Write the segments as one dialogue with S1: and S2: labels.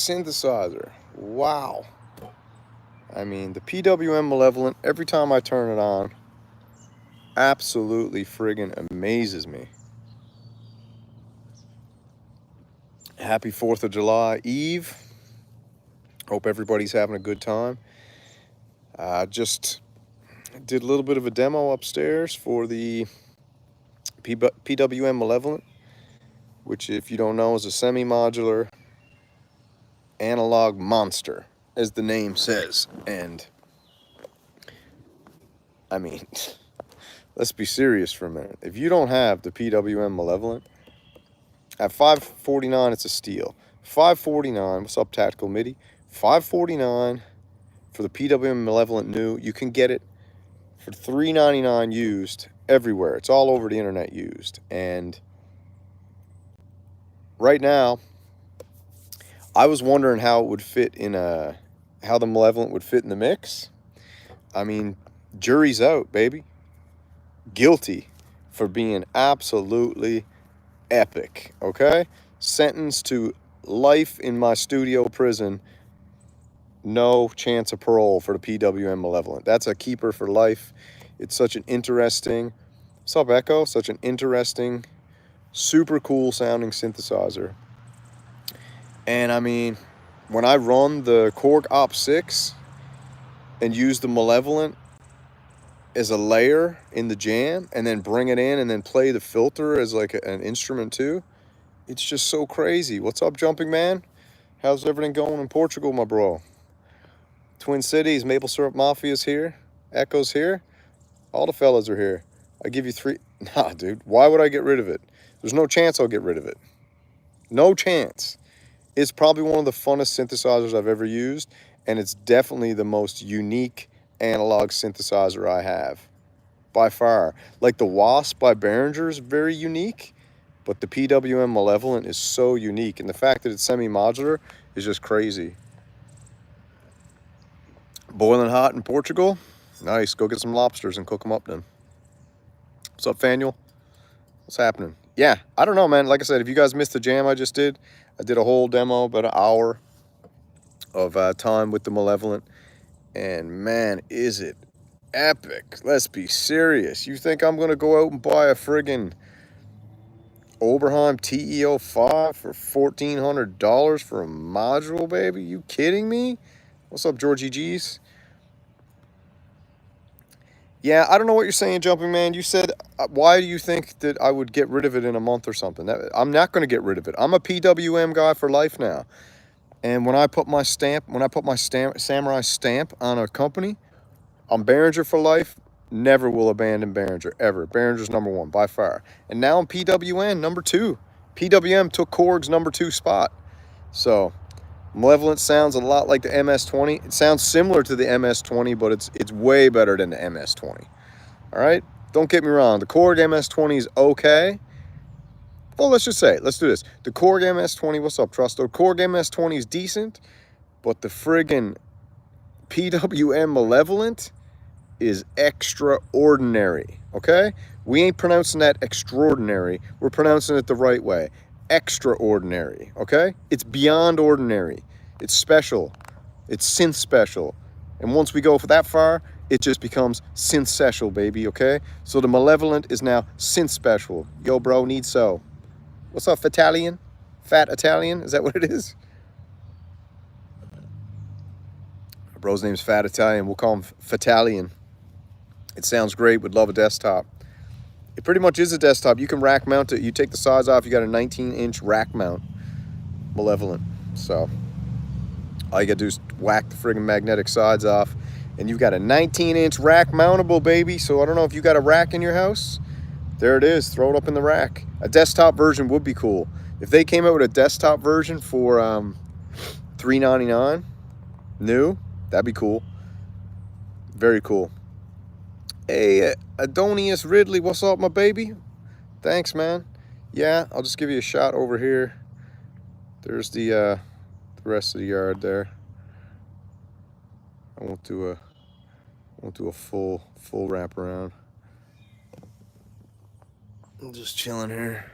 S1: synthesizer. Wow. I mean, the PWM Malevolent, every time I turn it on, absolutely friggin' amazes me. Happy 4th of July Eve. Hope everybody's having a good time. Just did a little bit of a demo upstairs for the PWM Malevolent, which, if you don't know, is a semi-modular analog monster, as the name says. And I mean, let's be serious for a minute. If you don't have the PWM Malevolent, at $549 it's a steal. $549, what's up, Tactical MIDI? $549 for the PWM Malevolent new. You can get it for $399 used everywhere. It's all over the internet used. And right now, I was wondering how it would fit in how the Malevolent would fit in the mix. I mean, jury's out, baby. Guilty for being absolutely epic, okay? Sentenced to life in my studio prison. No chance of parole for the PWM Malevolent. That's a keeper for life. It's such an interesting, what's up, Echo? Such an interesting, super cool sounding synthesizer. And I mean, when I run the Korg Op 6 and use the Malevolent as a layer in the jam and then bring it in and then play the filter as like an instrument too, it's just so crazy. What's up, Jumping Man? How's everything going in Portugal, my bro? Twin Cities, Maple Syrup Mafia's here. Echo's here. All the fellas are here. I give you 3. Nah, dude. Why would I get rid of it? There's no chance I'll get rid of it. No chance. It's probably one of the funnest synthesizers I've ever used, and it's definitely the most unique analog synthesizer I have, by far. Like the Wasp by Behringer is very unique, but the PWM Malevolent is so unique, and the fact that it's semi-modular is just crazy. Boiling hot in Portugal? Nice. Go get some lobsters and cook them up then. What's up, Faniel? What's happening? Yeah, I don't know, man. Like I said, if you guys missed the jam I just did, I did a whole demo, about an hour of time with the Malevolent. And man, is it epic. Let's be serious. You think I'm going to go out and buy a friggin' Oberheim TE05 for $1,400 for a module, baby? You kidding me? What's up, Georgie G's? Yeah, I don't know what you're saying, Jumping Man. You said, why do you think that I would get rid of it in a month or something? I'm not going to get rid of it. I'm a PWM guy for life now. And when I put my samurai stamp on a company, I'm Behringer for life. Never will abandon Behringer, ever. Behringer's #1 by far. And now I'm PWM #2. PWM took Korg's #2 spot. So Malevolent sounds a lot like the MS-20. It sounds similar to the MS-20, but it's way better than the MS-20. All right? Don't get me wrong. The Korg MS-20 is okay. Well, let's just say it. Let's do this. The Korg MS-20, what's up, Trusto? Korg MS-20 is decent, but the friggin' PWM Malevolent is extraordinary, okay? We ain't pronouncing that extraordinary. We're pronouncing it the right way. Extraordinary, okay? It's beyond ordinary. It's special. It's synth special. And once we go for that far, it just becomes synth special, baby, okay? So the Malevolent is now synth special. Yo, bro, need so. What's up, Fatalian? Fat Italian? Is that what it is? My bro's name's Fat Italian. We'll call him Fatalian. It sounds great. Would love a desktop. It pretty much is a desktop. You can rack mount it. You take the size off. You got a 19-inch rack mount Malevolent. So all you got to do is whack the friggin' magnetic sides off, and you've got a 19-inch rack mountable, baby. So I don't know if you got a rack in your house. There it is. Throw it up in the rack. A desktop version would be cool. If they came out with a desktop version for $399 new, that'd be cool. Very cool. Hey, Adonius Ridley, what's up, my baby? Thanks, man. Yeah, I'll just give you a shot over here. There's the rest of the yard there. I won't do a full wrap around. I'm just chilling here.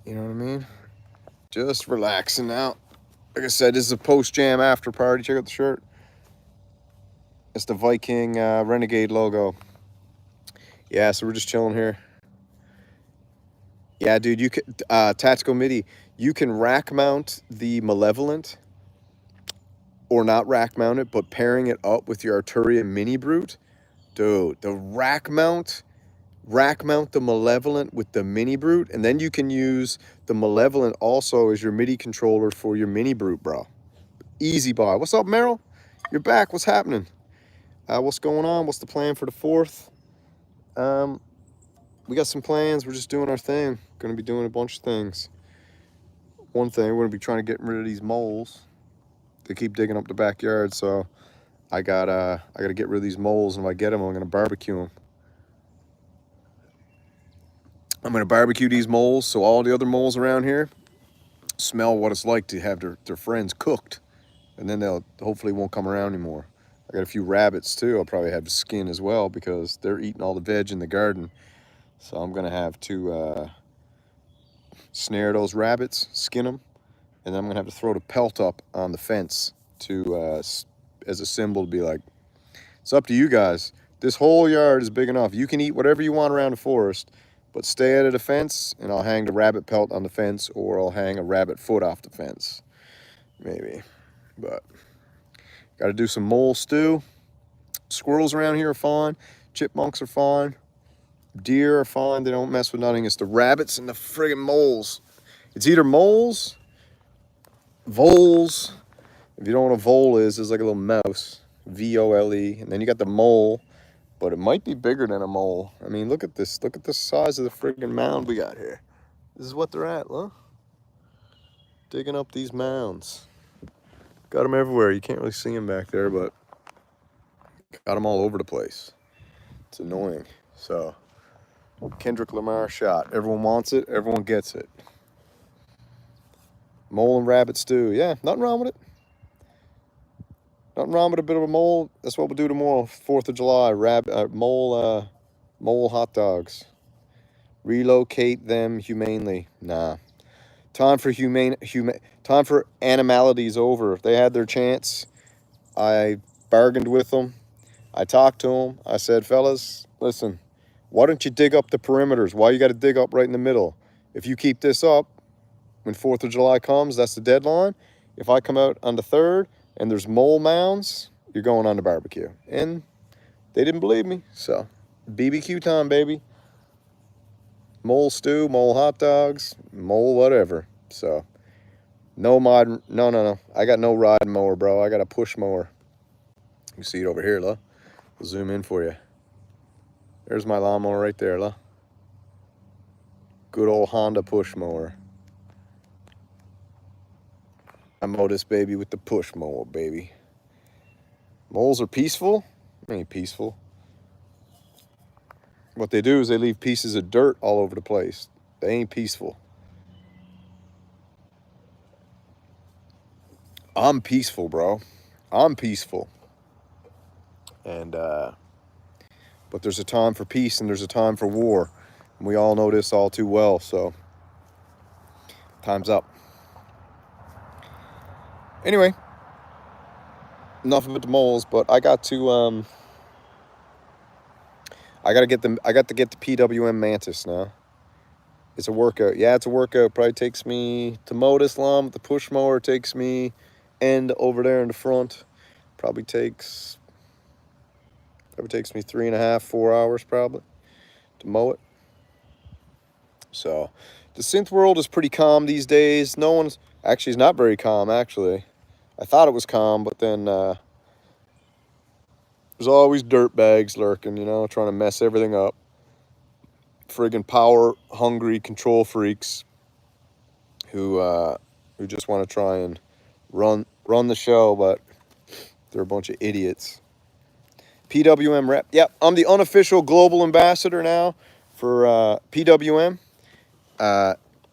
S1: You know what I mean? Just relaxing out. Like I said, this is a post-jam after party. Check out the shirt. It's the Viking Renegade logo. Yeah, so we're just chilling here. Yeah, dude, you can tactical MIDI. You can rack mount the Malevolent, or not rack mount it, but pairing it up with your Arturia Mini Brute, dude. The rack mount the Malevolent with the Mini Brute, and then you can use the Malevolent also as your MIDI controller for your Mini Brute, bro. Easy buy. What's up, Meryl? You're back. What's happening? What's going on? What's the plan for the 4th? We got some plans. We're just doing our thing. Going to be doing a bunch of things. One thing, we're going to be trying to get rid of these moles. They keep digging up the backyard, so I got to get rid of these moles, and if I get them, I'm going to barbecue them. I'm going to barbecue these moles so all the other moles around here smell what it's like to have their friends cooked, and then they'll hopefully won't come around anymore. I got a few rabbits too. I'll probably have skin as well because they're eating all the veg in the garden. So I'm going to have to snare those rabbits, skin them, and then I'm going to have to throw the pelt up on the fence to as a symbol to be like, it's up to you guys. This whole yard is big enough. You can eat whatever you want around the forest, but stay out of the fence, and I'll hang the rabbit pelt on the fence, or I'll hang a rabbit foot off the fence. Maybe. But got to do some mole stew. Squirrels around here are fine. Chipmunks are fine. Deer are fine. They don't mess with nothing. It's the rabbits and the friggin' moles. It's either moles, voles. If you don't know what a vole is, it's like a little mouse. V-O-L-E. And then you got the mole, but it might be bigger than a mole. I mean, look at this. Look at the size of the friggin' mound we got here. This is what they're at, huh? Digging up these mounds. Got them everywhere. You can't really see them back there, but got them all over the place. It's annoying. So, Kendrick Lamar shot. Everyone wants it. Everyone gets it. Mole and rabbit stew. Yeah, nothing wrong with it. Nothing wrong with a bit of a mole. That's what we'll do tomorrow, 4th of July. Mole hot dogs. Relocate them humanely. Nah. Time for time for animality is over. They had their chance. I bargained with them. I talked to them. I said, fellas, listen, why don't you dig up the perimeters? Why you got to dig up right in the middle? If you keep this up, when 4th of July comes, that's the deadline. If I come out on the 3rd and there's mole mounds, you're going on the barbecue. And they didn't believe me. So, BBQ time, baby. Mole stew, mole hot dogs, mole whatever. So, no. I got no ride mower, bro. I got a push mower. You see it over here, look. I'll zoom in for you. There's my lawnmower right there, look. Good old Honda push mower. I mow this baby with the push mower, baby. Moles are peaceful? They ain't peaceful. What they do is they leave pieces of dirt all over the place. They ain't peaceful. I'm peaceful, bro. I'm peaceful. And, but there's a time for peace and there's a time for war. And we all know this all too well, so time's up. Anyway, enough about the moles, but I got to get the PWM Mantis now. It's a workout. Yeah, it's a workout. Probably takes me to mow this lawn with the push mower. Takes me end over there in the front. Probably takes me 3.5, 4 hours probably to mow it. So the synth world is pretty calm these days. No one's actually, it's not very calm actually. I thought it was calm, but then there's always dirt bags lurking, you know, trying to mess everything up. Friggin' power hungry control freaks who just want to try and run the show, but they're a bunch of idiots. PWM rep. Yep, I'm the unofficial global ambassador now for PWM.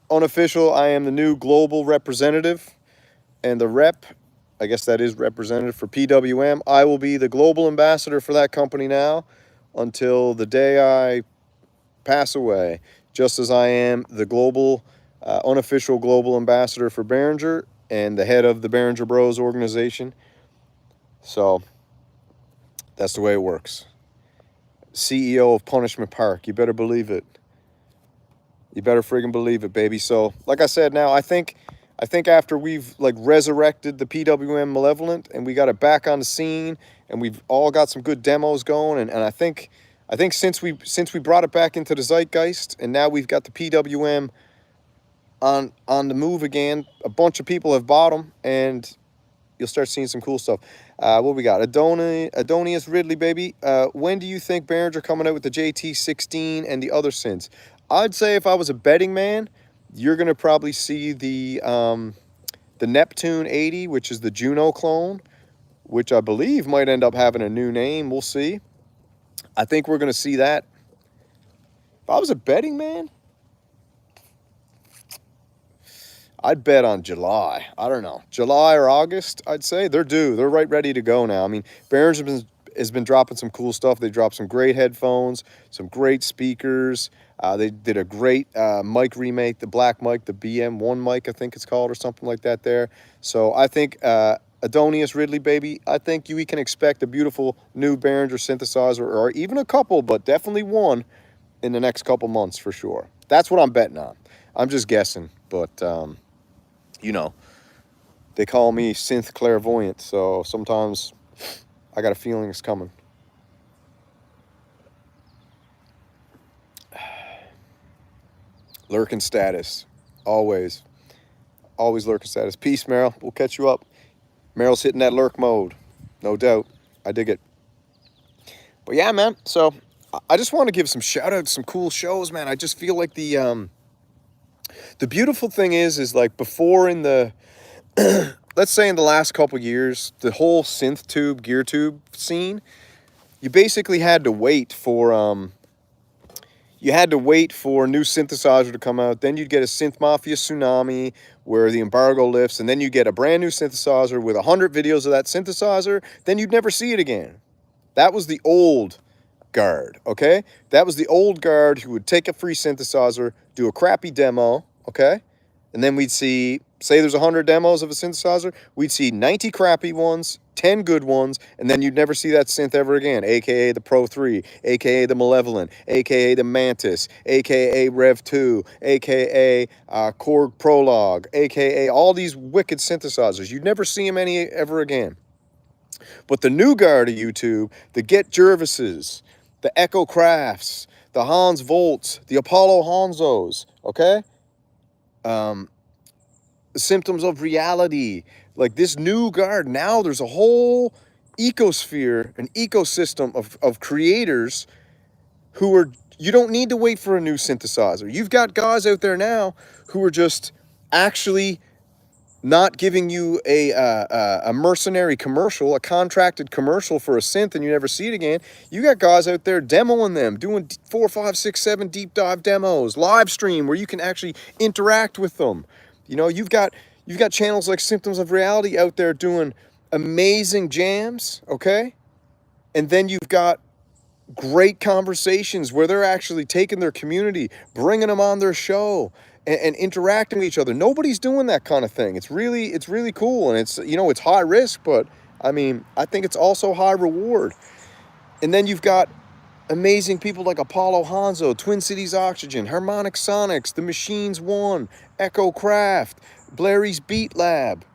S1: Unofficial, I am the new global representative, and the rep, I guess that is representative for PWM. I will be the global ambassador for that company now until the day I pass away, just as I am the global, unofficial global ambassador for Behringer and the head of the Behringer Bros organization. So that's the way it works. CEO of Punishment Park. You better believe it. You better friggin' believe it, baby. So, like I said, now I think after we've like resurrected the PWM Malevolent and we got it back on the scene and we've all got some good demos going, and I think since we brought it back into the zeitgeist and now we've got the PWM on the move again, a bunch of people have bought them and you'll start seeing some cool stuff. What we got? Adonius Ridley, baby. When do you think Behringer coming out with the JT16 and the other synths? I'd say if I was a betting man, you're going to probably see the Neptune 80, which is the Juno clone, which I believe might end up having a new name. We'll see. I think we're going to see that. If I was a betting man, I'd bet on July. I don't know. July or August, I'd say. They're due. They're right ready to go now. I mean, Behringer has been dropping some cool stuff. They dropped some great headphones, some great speakers. They did a great mic remake, the black mic, the BM1 mic, I think it's called, or something like that there. So I think Adonius Ridley, baby, I think we can expect a beautiful new Behringer synthesizer, or even a couple, but definitely one in the next couple months for sure. That's what I'm betting on. I'm just guessing, but you know, they call me synth clairvoyant, so sometimes I got a feeling it's coming. Lurking status, always lurking status. Peace, Meryl. We'll catch you up. Meryl's hitting that lurk mode, no doubt. I dig it. But yeah, man. So I just want to give some shout outs, some cool shows, man. I just feel like the beautiful thing is like before in the, let's say in the last couple years, the whole synth tube, gear tube scene, you basically had to wait for a new synthesizer to come out. Then you'd get a Synth Mafia tsunami where the embargo lifts, and then you get a brand new synthesizer with 100 videos of that synthesizer. Then you'd never see it again. That was the old guard, okay? That was the old guard who would take a free synthesizer, do a crappy demo, okay? And then we'd see, say there's 100 demos of a synthesizer, we'd see 90 crappy ones, 10 good ones, and then you'd never see that synth ever again, aka the Pro 3, aka the Malevolent, aka the Mantis, aka Rev 2, aka Korg Prologue, aka all these wicked synthesizers. You'd never see them ever again. But the new guard of YouTube, the Get Jervises, the Echo Crafts, the Hans Volts, the Apollo Hanzos, okay? The Symptoms of Reality, like this new guard, now there's a whole ecosphere, an ecosystem of creators who are, you don't need to wait for a new synthesizer. You've got guys out there now who are just actually not giving you a mercenary commercial, a contracted commercial for a synth and you never see it again. You got guys out there demoing them, doing 4, 5, 6, 7 deep dive demos, live stream where you can actually interact with them. You know, you've got channels like Symptoms of Reality out there doing amazing jams, okay? And then you've got great conversations where they're actually taking their community, bringing them on their show, and interacting with each other. Nobody's doing that kind of thing. It's really cool, and it's, you know, it's high risk, but I mean, I think it's also high reward. And then you've got amazing people like Apollo Hanzo, Twin Cities Oxygen, Harmonic Sonics, The Machines One, Echo Craft, Blairy's Beat Lab.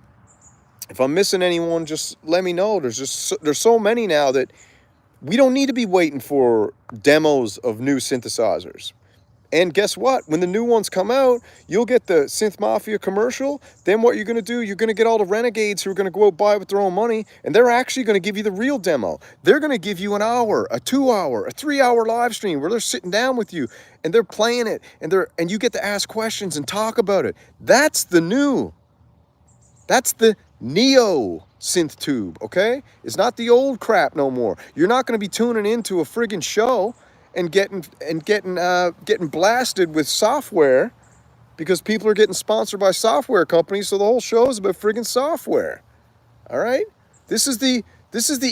S1: If I'm missing anyone, just let me know. There's so many now that we don't need to be waiting for demos of new synthesizers. And guess what? When the new ones come out, you'll get the Synth Mafia commercial. Then what you're going to do, you're going to get all the Renegades who are going to go out buy with their own money, and they're actually going to give you the real demo. They're going to give you an hour, a 2-hour, a 3-hour live stream where they're sitting down with you and they're playing it, and you get to ask questions and talk about it. That's the Neo Synth Tube, okay? It's not the old crap no more. You're not going to be tuning into a friggin' show and getting blasted with software because people are getting sponsored by software companies, so the whole show is about friggin' software. All right? This is the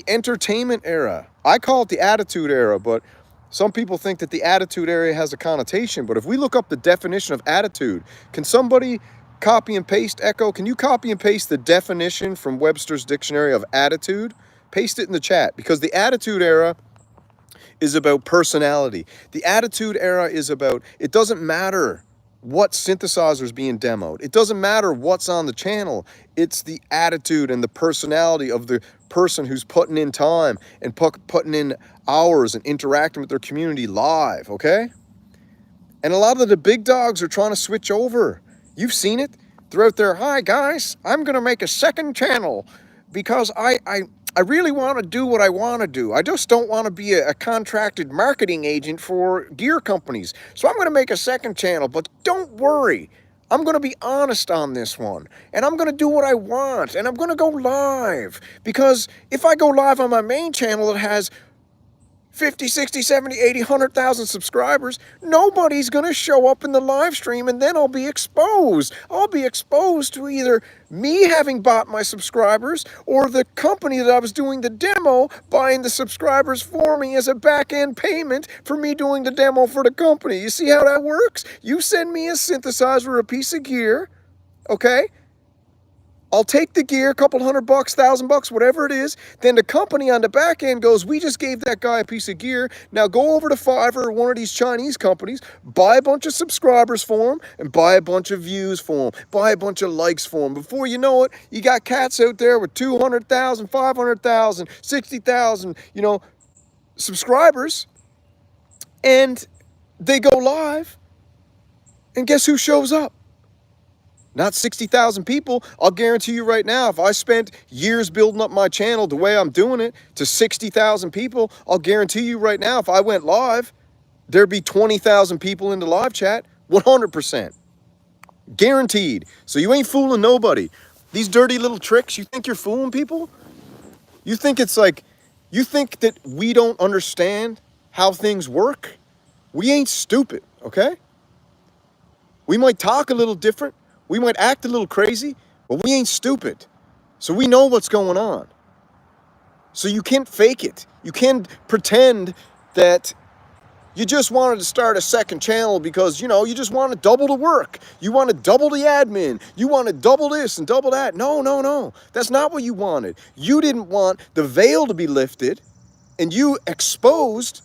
S1: entertainment era. I call it the attitude era, but some people think that the attitude era has a connotation. But if we look up the definition of attitude, can somebody copy and paste, Echo? Can you copy and paste the definition from Webster's Dictionary of attitude? Paste it in the chat, because the Attitude Era is about personality. The Attitude Era is about, it doesn't matter what synthesizer is being demoed. It doesn't matter what's on the channel. It's the attitude and the personality of the person who's putting in time and putting in hours and interacting with their community live, okay? And a lot of the big dogs are trying to switch over. You've seen it. They're out there, hi guys, I'm going to make a second channel because I really want to do what I want to do. I just don't want to be a contracted marketing agent for gear companies. So I'm going to make a second channel, but don't worry. I'm going to be honest on this one, and I'm going to do what I want, and I'm going to go live, because if I go live on my main channel that has 50, 60, 70, 80, 100,000 subscribers, nobody's going to show up in the live stream, and then I'll be exposed. I'll be exposed to either me having bought my subscribers or the company that I was doing the demo buying the subscribers for me as a back-end payment for me doing the demo for the company. You see how that works? You send me a synthesizer or a piece of gear, okay? I'll take the gear, a couple $100, $1,000, whatever it is. Then the company on the back end goes, we just gave that guy a piece of gear. Now go over to Fiverr or one of these Chinese companies, buy a bunch of subscribers for him, and buy a bunch of views for him, buy a bunch of likes for him. Before you know it, you got cats out there with 200,000, 500,000, 60,000, subscribers, and they go live, and guess who shows up? Not 60,000 people. I'll guarantee you right now, if I spent years building up my channel the way I'm doing it to 60,000 people, I'll guarantee you right now, if I went live, there'd be 20,000 people in the live chat, 100%. Guaranteed. So you ain't fooling nobody. These dirty little tricks, you think you're fooling people? You think it's like, you think that we don't understand how things work? We ain't stupid, okay? We might talk a little different. We might act a little crazy, but we ain't stupid. So we know what's going on. So you can't fake it. You can't pretend that you just wanted to start a second channel because, you just want to double the work. You want to double the admin. You want to double this and double that. No. That's not what you wanted. You didn't want the veil to be lifted and you exposed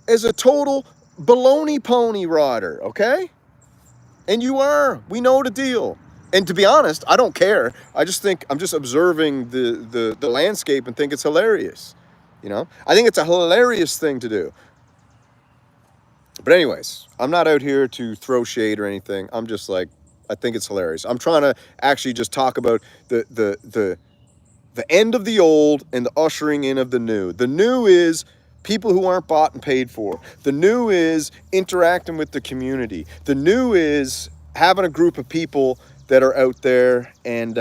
S1: as a total baloney pony rider, okay? And you are. We know the deal. And to be honest, I don't care. I just think I'm just observing the landscape and think it's hilarious. I think it's a hilarious thing to do. But anyways, I'm not out here to throw shade or anything. I'm just like, I think it's hilarious. I'm trying to actually just talk about the end of the old and the ushering in of the new. The new is people who aren't bought and paid for. The new is interacting with the community. The new is having a group of people that are out there and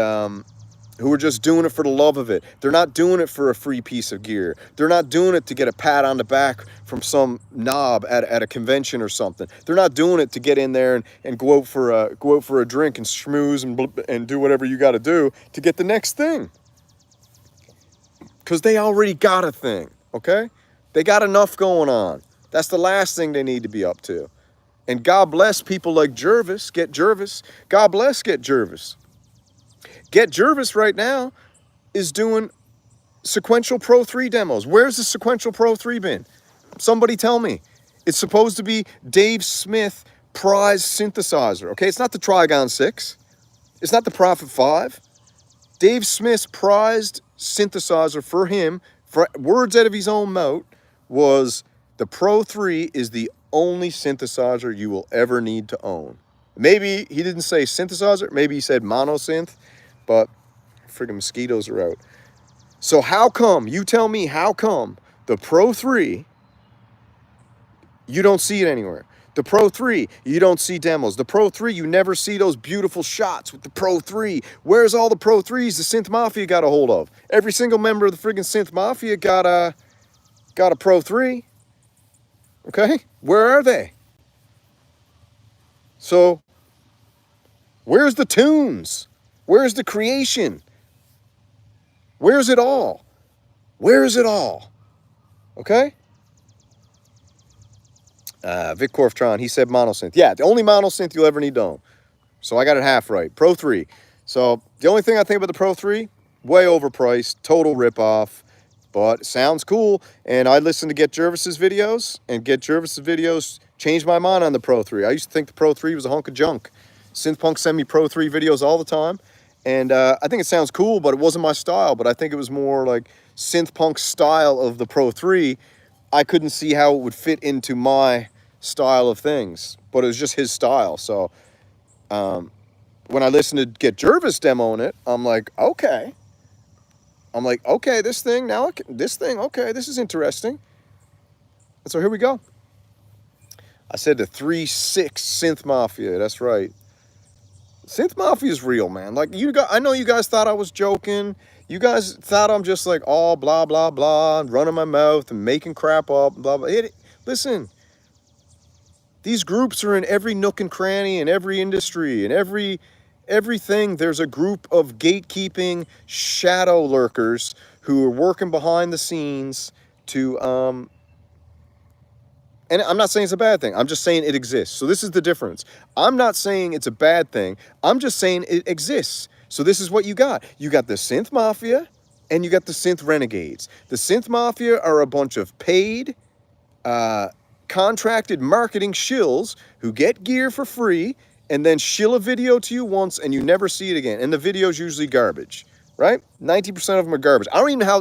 S1: who are just doing it for the love of it. They're not doing it for a free piece of gear. They're not doing it to get a pat on the back from some knob at a convention or something. They're not doing it to get in there and go out for a drink and schmooze and do whatever you got to do to get the next thing. Because they already got a thing, okay? They got enough going on. That's the last thing they need to be up to. And God bless people like Jervis. Get Jervis. God bless Get Jervis. Get Jervis right now is doing Sequential Pro 3 demos. Where's the Sequential Pro 3 been? Somebody tell me. It's supposed to be Dave Smith prize synthesizer. Okay, it's not the Trigon 6. It's not the Prophet 5. Dave Smith's prized synthesizer for him, for words out of his own mouth, was the Pro 3 is the only synthesizer you will ever need to own. Maybe he didn't say synthesizer, maybe he said monosynth, but friggin' mosquitoes are out. So how come, you tell me, how come the Pro 3, you don't see it anywhere? The Pro 3, you don't see demos. The Pro 3, you never see those beautiful shots with the Pro 3. Where's all the Pro 3s the Synth Mafia got a hold of? Every single member of the friggin' Synth Mafia got a Pro 3. Okay? Where are they? So, where's the tunes? Where's the creation? Where's it all? Where is it all? Okay? Vic Corftron, he said monosynth. Yeah, the only monosynth you'll ever need to own. So I got it half right. Pro 3. So the only thing I think about the Pro 3, way overpriced, total ripoff, but sounds cool. And I listened to Get Jervis's videos, and Get Jervis's videos changed my mind on the Pro 3. I used to think the Pro 3 was a hunk of junk. Synthpunk send me Pro 3 videos all the time. And I think it sounds cool, but it wasn't my style. But I think it was more like Synthpunk's style of the Pro 3. I couldn't see how it would fit into my style of things, but it was just his style. So when I listened to Get Jervis demoing it, I'm like, okay. This thing, okay, this is interesting. And so here we go. I said the 3.6 Synth Mafia, that's right. Synth Mafia is real, man. Like, I know you guys thought I was joking. You guys thought I'm just like, all blah, blah, blah, and running my mouth and making crap up, blah, blah. Listen, these groups are in every nook and cranny, in every industry, in everything. There's a group of gatekeeping shadow lurkers who are working behind the scenes to, and I'm not saying it's a bad thing. I'm just saying it exists. So this is the difference. I'm not saying it's a bad thing. I'm just saying it exists. So this is what you got. You got the Synth Mafia and you got the Synth Renegades. The Synth Mafia are a bunch of paid, contracted marketing shills who get gear for free and then shill a video to you once and you never see it again. And the video's usually garbage, right? 90% of them are garbage. I don't even I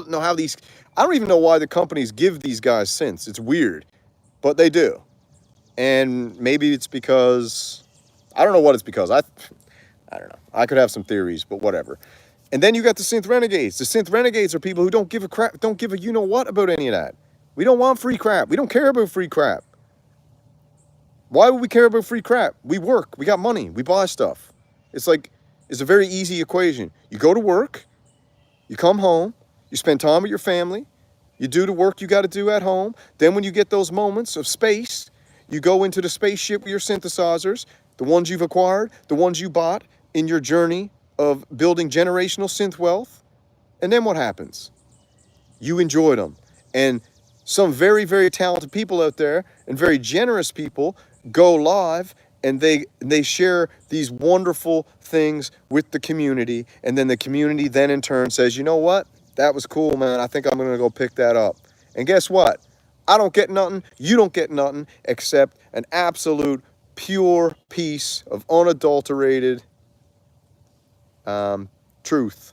S1: don't even know why the companies give these guys synths. It's weird. But they do. And maybe it's because, I don't know what it's because. I don't know. I could have some theories, but whatever. And then you got the Synth Renegades. The Synth Renegades are people who don't give a crap, don't give a you-know-what about any of that. We don't want free crap. We don't care about free crap. Why would we care about free crap? We work. We got money. We buy stuff. It's like, it's a very easy equation. You go to work. You come home. You spend time with your family. You do the work you got to do at home. Then when you get those moments of space, you go into the spaceship with your synthesizers, the ones you've acquired, the ones you bought in your journey of building generational synth wealth. And then what happens? You enjoy them. And some very, very talented people out there and very generous people go live and they share these wonderful things with the community. And then the community then in turn says, you know what? That was cool, man. I think I'm going to go pick that up. And guess what? I don't get nothing. You don't get nothing except an absolute pure piece of unadulterated truth.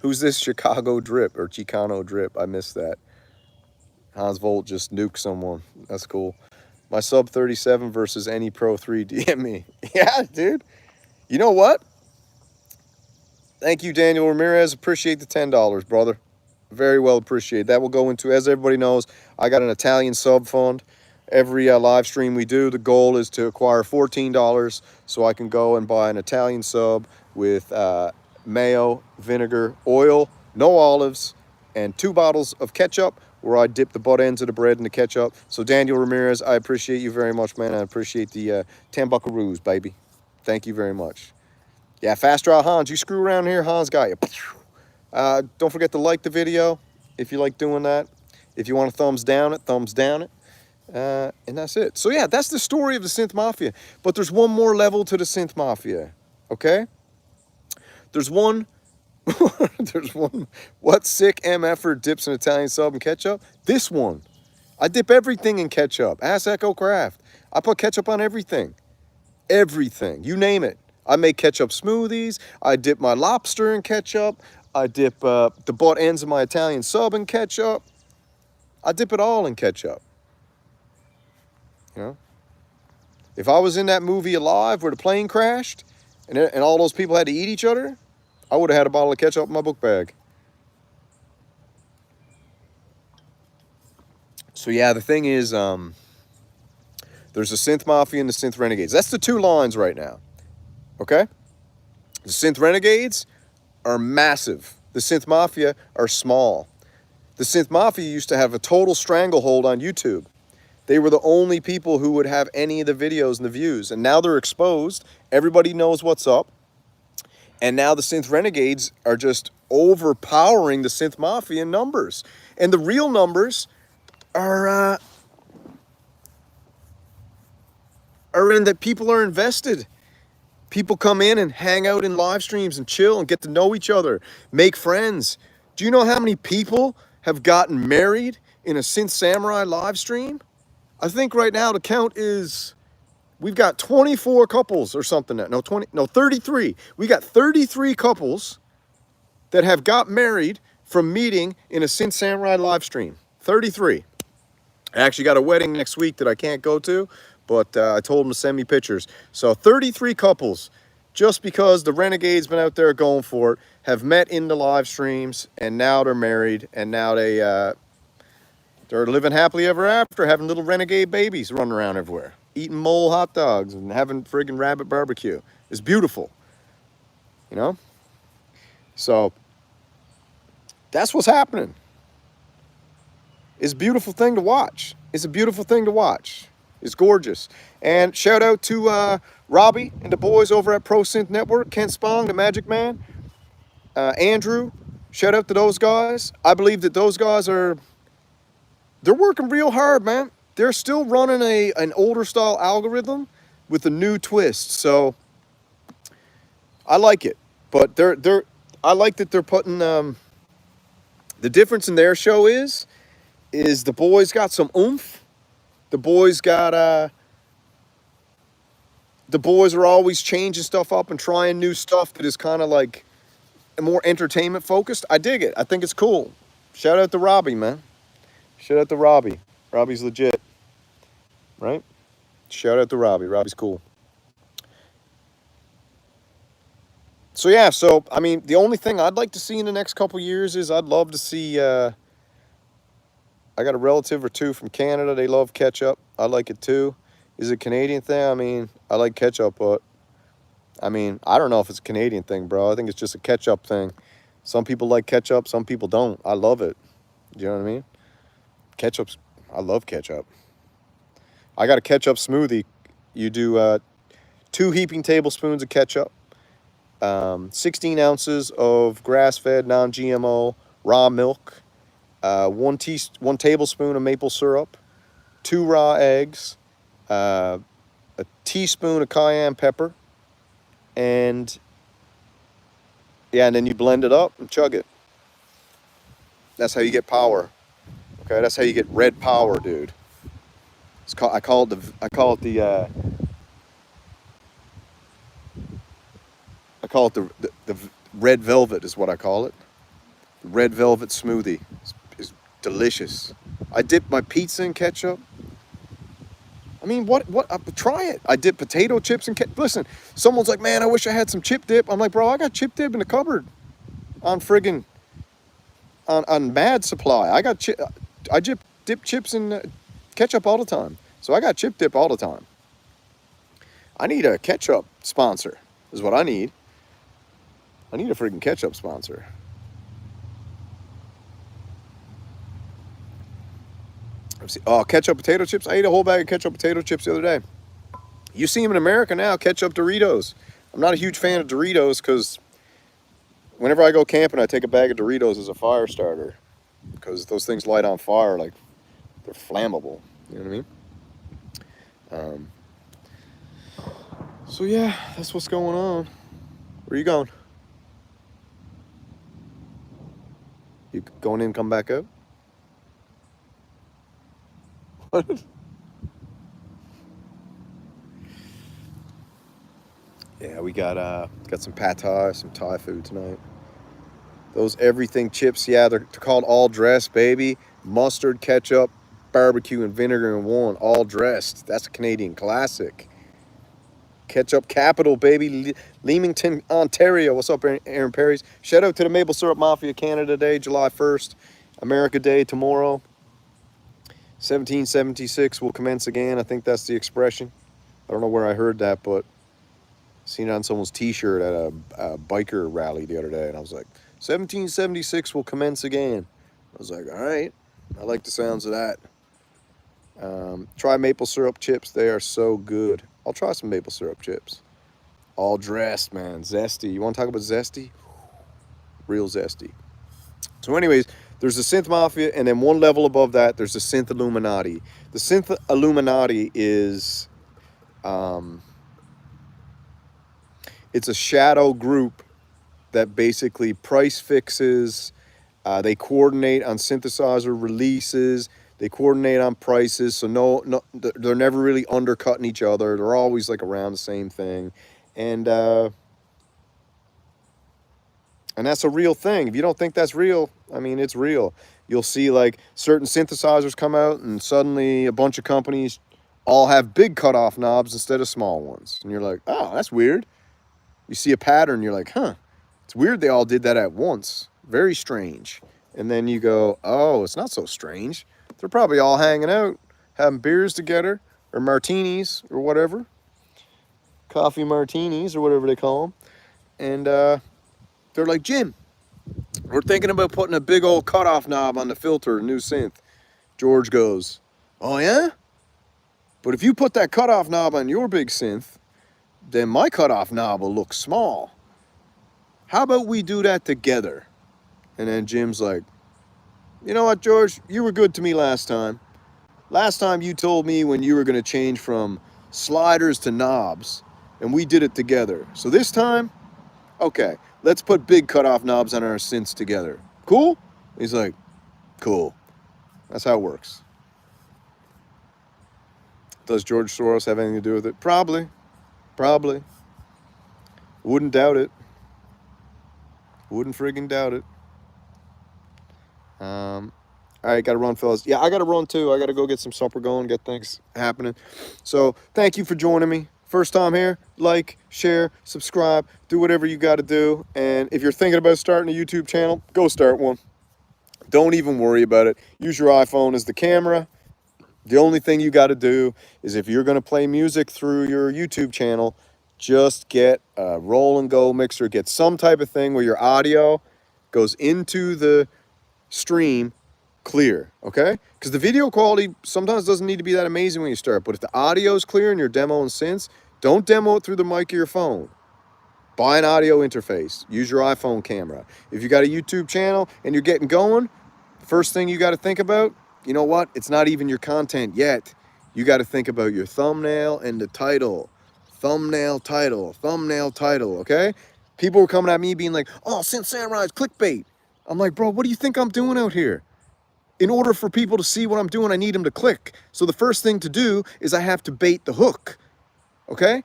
S1: Who's this Chicago drip or Chicano drip? I missed that. Hans Volt just nuked someone. That's cool. My sub 37 versus any Pro 3 DM me. Yeah, dude. You know what? Thank you, Daniel Ramirez. Appreciate the $10, brother. Very well appreciated. That will go into, as everybody knows, I got an Italian sub fund. Every live stream we do, the goal is to acquire $14 so I can go and buy an Italian sub with mayo, vinegar, oil, no olives, and 2 bottles of ketchup where I dip the butt ends of the bread in the ketchup. So Daniel Ramirez, I appreciate you very much, man. I appreciate the 10 buckaroos, baby. Thank you very much. Yeah, Fast Draw Hans, you screw around here, Hans got you. Don't forget to like the video if you like doing that. If you want to thumbs down it, and that's it. So yeah, that's the story of the Synth Mafia. But there's one more level to the Synth Mafia, okay? There's one, what sick MFer dips an Italian sub in ketchup? This one. I dip everything in ketchup. Ask Echo Craft. I put ketchup on everything. Everything. You name it. I make ketchup smoothies. I dip my lobster in ketchup. I dip the butt ends of my Italian sub in ketchup. I dip it all in ketchup. You know? If I was in that movie Alive where the plane crashed and all those people had to eat each other, I would have had a bottle of ketchup in my book bag. So yeah, the thing is, there's the Synth Mafia and the Synth Renegades. That's the 2 lines right now. Okay? The Synth Renegades are massive. The Synth Mafia are small. The Synth Mafia used to have a total stranglehold on YouTube. They were the only people who would have any of the videos and the views. And now they're exposed. Everybody knows what's up. And now the Synth Renegades are just overpowering the Synth Mafia in numbers. And the real numbers are in that people are invested. People come in and hang out in live streams and chill and get to know each other, make friends. Do you know how many people have gotten married in a Synth Samurai live stream? I think right now the count is, we've got 24 couples or something. No, 33. We got 33 couples that have got married from meeting in a Synth Samurai live stream. 33. I actually got a wedding next week that I can't go to, but I told them to send me pictures. So 33 couples, just because the Renegades been out there going for it, have met in the live streams, and now they're married, and now they're living happily ever after, having little renegade babies running around everywhere, eating mole hot dogs and having friggin' rabbit barbecue. It's beautiful, you know? So that's what's happening. It's a beautiful thing to watch. It's a beautiful thing to watch. It's gorgeous. And shout out to Robbie and the boys over at Pro Synth Network, Kent Spong, the Magic Man, Andrew. Shout out to those guys. I believe that those guys they're working real hard, man. They're still running an older style algorithm with a new twist. So I like it. But I like that they're putting the difference in their show is the boys got some oomph. The boys are always changing stuff up and trying new stuff that is kind of like more entertainment focused. I dig it. I think it's cool. Shout out to Robbie, man. Shout out to Robbie. Robbie's legit, right? Shout out to Robbie. Robbie's cool. So yeah, I mean, the only thing I'd like to see in the next couple years is I'd love to see, I got a relative or two from Canada. They love ketchup. I like it too. Is it a Canadian thing? I mean, I like ketchup, but I mean, I don't know if it's a Canadian thing, bro. I think it's just a ketchup thing. Some people like ketchup, some people don't. I love it. Do you know what I mean? I love ketchup. I got a ketchup smoothie. You do 2 heaping tablespoons of ketchup, 16 ounces of grass-fed, non-GMO raw milk, 1 tablespoon of maple syrup, 2 raw eggs, a teaspoon of cayenne pepper, and yeah, and then you blend it up and chug it. That's how you get power. Okay, that's how you get red power, dude. I call it the red velvet is what I call it. The red velvet smoothie is delicious. I dip my pizza in ketchup. I mean, what? Try it. I dip potato chips in ketchup. Listen, someone's like, man, I wish I had some chip dip. I'm like, bro, I got chip dip in the cupboard on friggin' on Mad Supply. I dip chips in ketchup all the time. So I got chip dip all the time. I need a ketchup sponsor is what I need. I need a freaking ketchup sponsor. Oh, ketchup potato chips. I ate a whole bag of ketchup potato chips the other day. You see them in America now, ketchup Doritos. I'm not a huge fan of Doritos because whenever I go camping, I take a bag of Doritos as a fire starter because those things light on fire like they're flammable. You know what I mean? So yeah, that's what's going on. Where are you going? You going in, come back out? What? Yeah, we got some pad thai, some Thai food tonight. Those everything chips, yeah, they're called all dressed, baby. Mustard, ketchup, barbecue, and vinegar in one, all dressed. That's a Canadian classic. Ketchup capital, baby. Leamington, Ontario. What's up, Aaron Perry's? Shout out to the Maple Syrup Mafia Canada Day, July 1st. America Day tomorrow. 1776 will commence again. I think that's the expression. I don't know where I heard that, but seen it on someone's t-shirt at a biker rally the other day, and I was like, 1776 will commence again. I was like, all right. I like the sounds of that. Try maple syrup chips. They are so good. I'll try some maple syrup chips. All dressed, man. Zesty. You want to talk about zesty? Real zesty. So anyways, there's the Synth Mafia, and then one level above that, there's the Synth Illuminati. The Synth Illuminati is... It's a shadow group that basically price fixes. They coordinate on synthesizer releases. They coordinate on prices. So they're never really undercutting each other. They're always like around the same thing, and that's a real thing. If you don't think that's real, I mean, it's real. You'll see like certain synthesizers come out, and suddenly a bunch of companies all have big cutoff knobs instead of small ones, and you're like, oh, that's weird. You see a pattern, you're like, huh, it's weird they all did that at once. Very strange. And then you go, oh, it's not so strange. They're probably all hanging out, having beers together, or martinis, or whatever. Coffee martinis, or whatever they call them. And they're like, Jim, we're thinking about putting a big old cutoff knob on the filter, new synth. George goes, oh yeah? But if you put that cutoff knob on your big synth, then my cutoff knob will look small. How about we do that together? And then Jim's like, you know what, George? You were good to me last time. Last time you told me when you were going to change from sliders to knobs, and we did it together. So this time, okay, let's put big cutoff knobs on our synths together. Cool? He's like, cool. That's how it works. Does George Soros have anything to do with it? Probably. Probably. Wouldn't doubt it. Wouldn't friggin' doubt it. All right, got to run, fellas. Yeah, I got to run too. I got to go get some supper going, get things happening. So thank you for joining me. First time here, like, share, subscribe, do whatever you got to do. And if you're thinking about starting a YouTube channel, go start one. Don't even worry about it. Use your iPhone as the camera. The only thing you got to do is if you're going to play music through your YouTube channel, just get a roll and go mixer. Get some type of thing where your audio goes into the stream clear, okay? Because the video quality sometimes doesn't need to be that amazing when you start. But if the audio is clear and you're demoing synths, don't demo it through the mic of your phone. Buy an audio interface. Use your iPhone camera. If you got a YouTube channel and you're getting going, first thing you got to think about, you know what? It's not even your content yet. You got to think about your thumbnail and the title. Thumbnail, title, okay? People were coming at me being like, oh, Synth Samurai's clickbait. I'm like, bro, what do you think I'm doing out here? In order for people to see what I'm doing, I need them to click. So the first thing to do is I have to bait the hook, okay?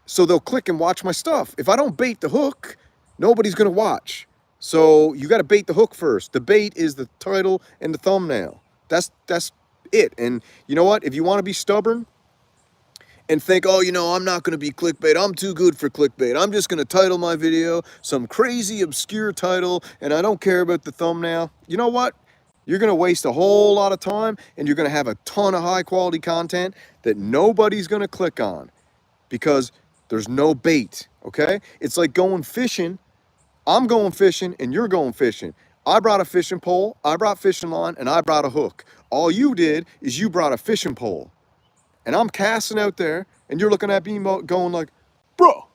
S1: So they'll click and watch my stuff. If I don't bait the hook, nobody's going to watch. So you got to bait the hook first. The bait is the title and the thumbnail. That's it. And you know what? If you want to be stubborn and think, oh, you know, I'm not going to be clickbait. I'm too good for clickbait. I'm just going to title my video some crazy, obscure title, and I don't care about the thumbnail. You know what? You're going to waste a whole lot of time, and you're going to have a ton of high-quality content that nobody's going to click on because there's no bait, okay? It's like going fishing. I'm going fishing, and you're going fishing. I brought a fishing pole, I brought fishing line, and I brought a hook. All you did is you brought a fishing pole. And I'm casting out there, and you're looking at me going like, bro,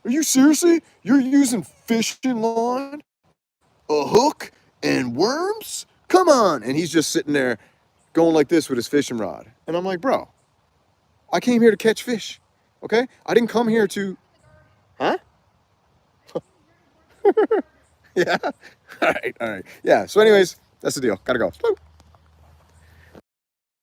S1: are you seriously? You're using fishing line, a hook, and worms? Come on. And he's just sitting there going like this with his fishing rod. And I'm like, bro, I came here to catch fish, okay? I didn't come here to, huh? Yeah? All right. Yeah, so anyways, that's the deal. Gotta go.